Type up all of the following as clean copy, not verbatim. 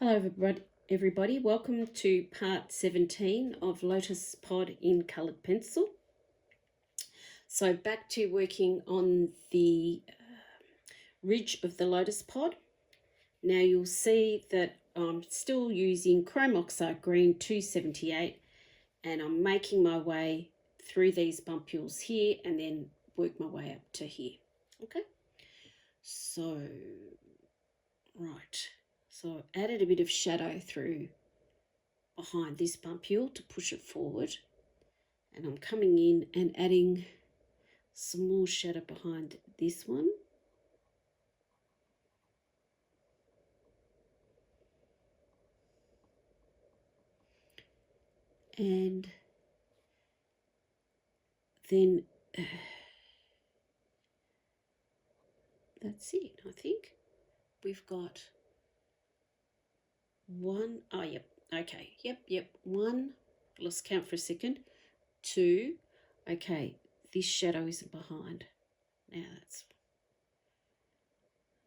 Hello everybody. Welcome to part 17 of Lotus Pod in coloured pencil. So back to working on the ridge of the Lotus pod. Now you'll see that I'm still using Chrome Oxide Green 278 and I'm making my way through these bumpules here and then work my way up to here. Okay, so right. So I added a bit of shadow through behind this bumpule to push it forward, and I'm coming in and adding some more shadow behind this one. And then that's it. I think we've got one. Oh, yep. Okay. Yep. One. Let's count for a second. Two. Okay. This shadow isn't behind. Now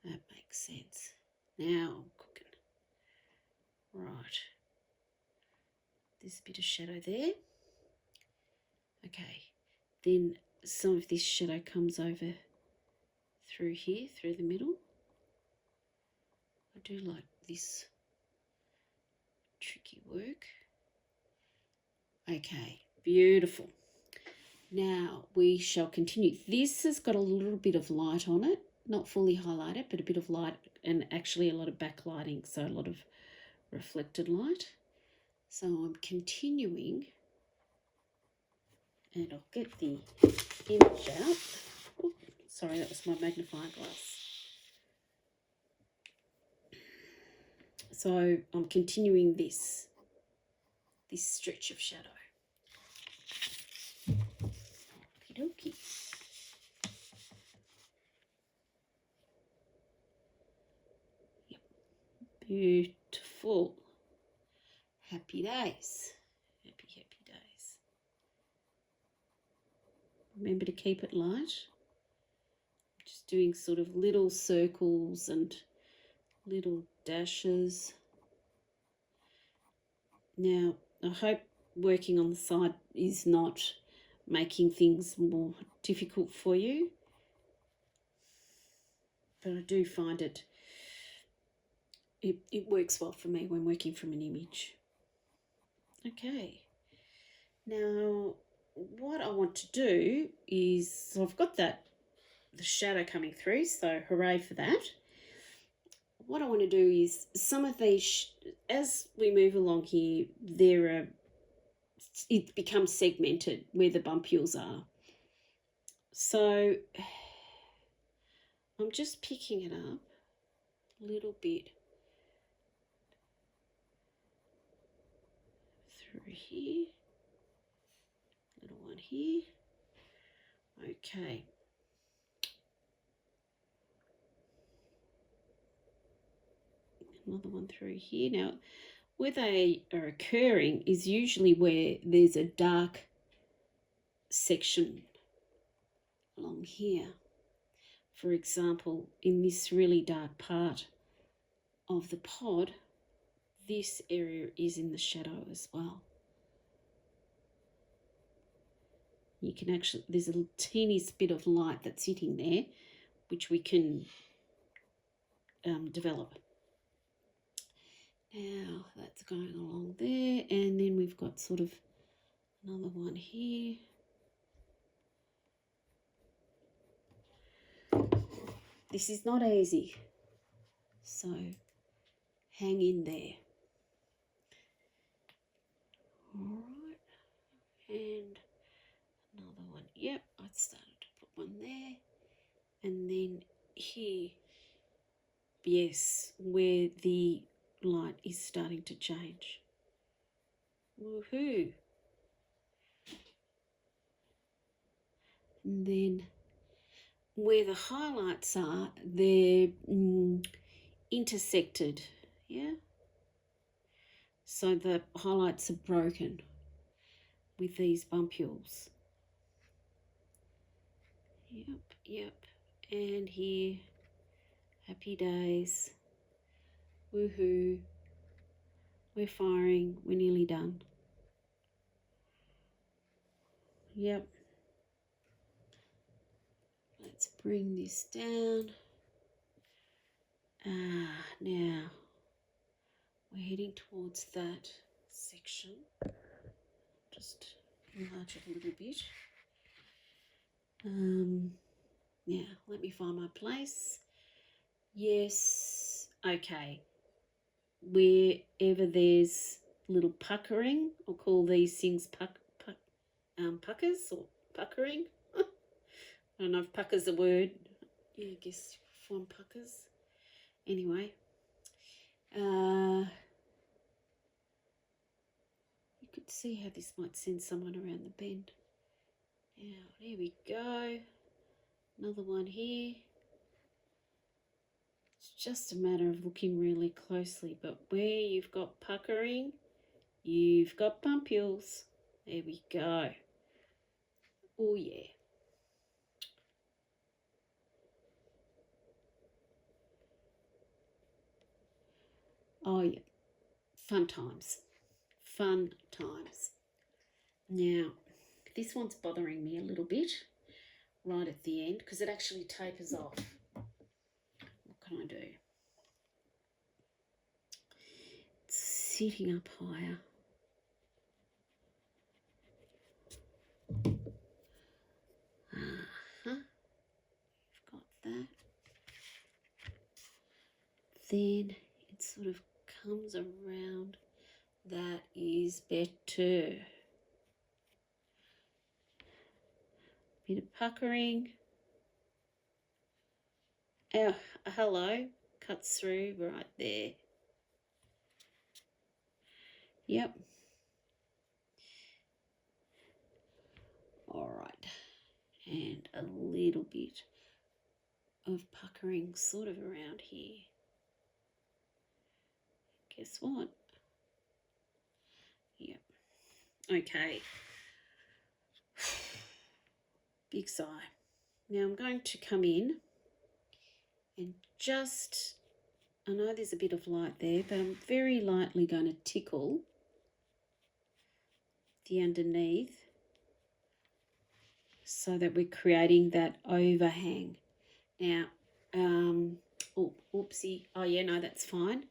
that makes sense. Now I'm cooking. Right. There's a bit of shadow there. Okay. Then some of this shadow comes over through here, through the middle. I do like this tricky work. Okay, beautiful. Now we shall continue. This has got a little bit of light on it, not fully highlighted, but a bit of light and actually a lot of backlighting, so a lot of reflected light. So I'm continuing, and I'll get the image out. Oh, sorry, that was my magnifying glass. So I'm continuing this stretch of shadow. Okie dokie. Yep. Beautiful. Happy days. Happy days. Remember to keep it light. Just doing sort of little circles and little dashes. Now, I hope working on the side is not making things more difficult for you, but I do find it works well for me when working from an image. Okay, now what I want to do is, so I've got the shadow coming through, so hooray for that. What I want to do is some of these, as we move along here, it becomes segmented where the bumpules are. So I'm just picking it up a little bit through here, little one here. Okay. Another one through here. Now, where they are occurring is usually where there's a dark section along here. For example, in this really dark part of the pod, this area is in the shadow as well. You can actually, there's a teeny bit of light that's sitting there, which we can develop. Now that's going along there, and then we've got sort of another one here. This is not easy, so hang in there. All right, and another one. Yep, I started to put one there, and then here, yes, where the light is starting to change. Woohoo! And then where the highlights are, they're intersected, yeah? So the highlights are broken with these bumpules. Yep. And here, happy days. Woohoo. We're firing. We're nearly done. Yep. Let's bring this down. Now we're heading towards that section. Just enlarge it a little bit. Now let me find my place. Yes. Okay. Wherever there's little puckering, I'll call these things puckers or puckering. I don't know if pucker's a word. Yeah, I guess form puckers. Anyway, you could see how this might send someone around the bend. Now, there we go. Another one here. It's just a matter of looking really closely, but where you've got puckering, you've got pumpules. There we go. Oh yeah. Oh yeah. Fun times. Fun times. Now, this one's bothering me a little bit right at the end because it actually tapers off. What can I do? It's sitting up higher. You've got that. Then it sort of comes around. That is better. Bit of puckering. Oh, hello. Cuts through right there. Yep. All right. And a little bit of puckering sort of around here. Guess what? Yep. Okay. Big sigh. Now I'm going to come in and just, I know there's a bit of light there, but I'm very lightly going to tickle the underneath so that we're creating that overhang. Now, oh, oopsie. Oh yeah, no, that's fine.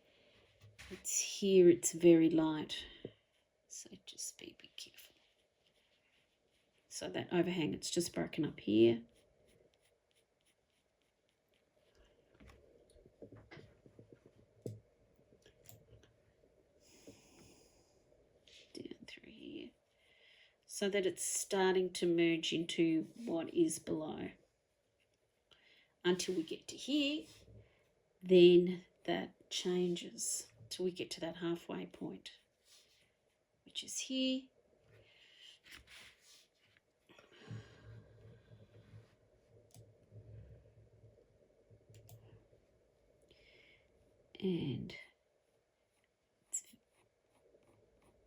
It's here, it's very light. So just be a bit careful. So that overhang, it's just broken up here. Down through here. So that it's starting to merge into what is below. Until we get to here, then that changes till we get to that halfway point, which is here. And it's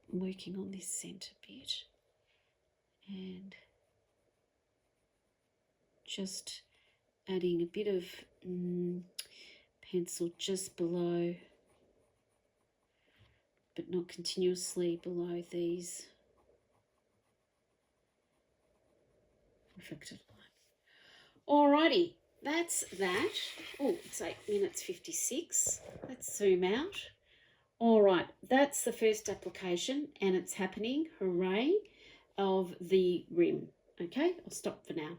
working on this centre bit and just adding a bit of pencil just below, but not continuously below these reflected line. Alrighty, that's that. Oh, it's 8 minutes 56. Let's zoom out. All right, that's the first application and it's happening, hooray, of the rim. Okay, I'll stop for now.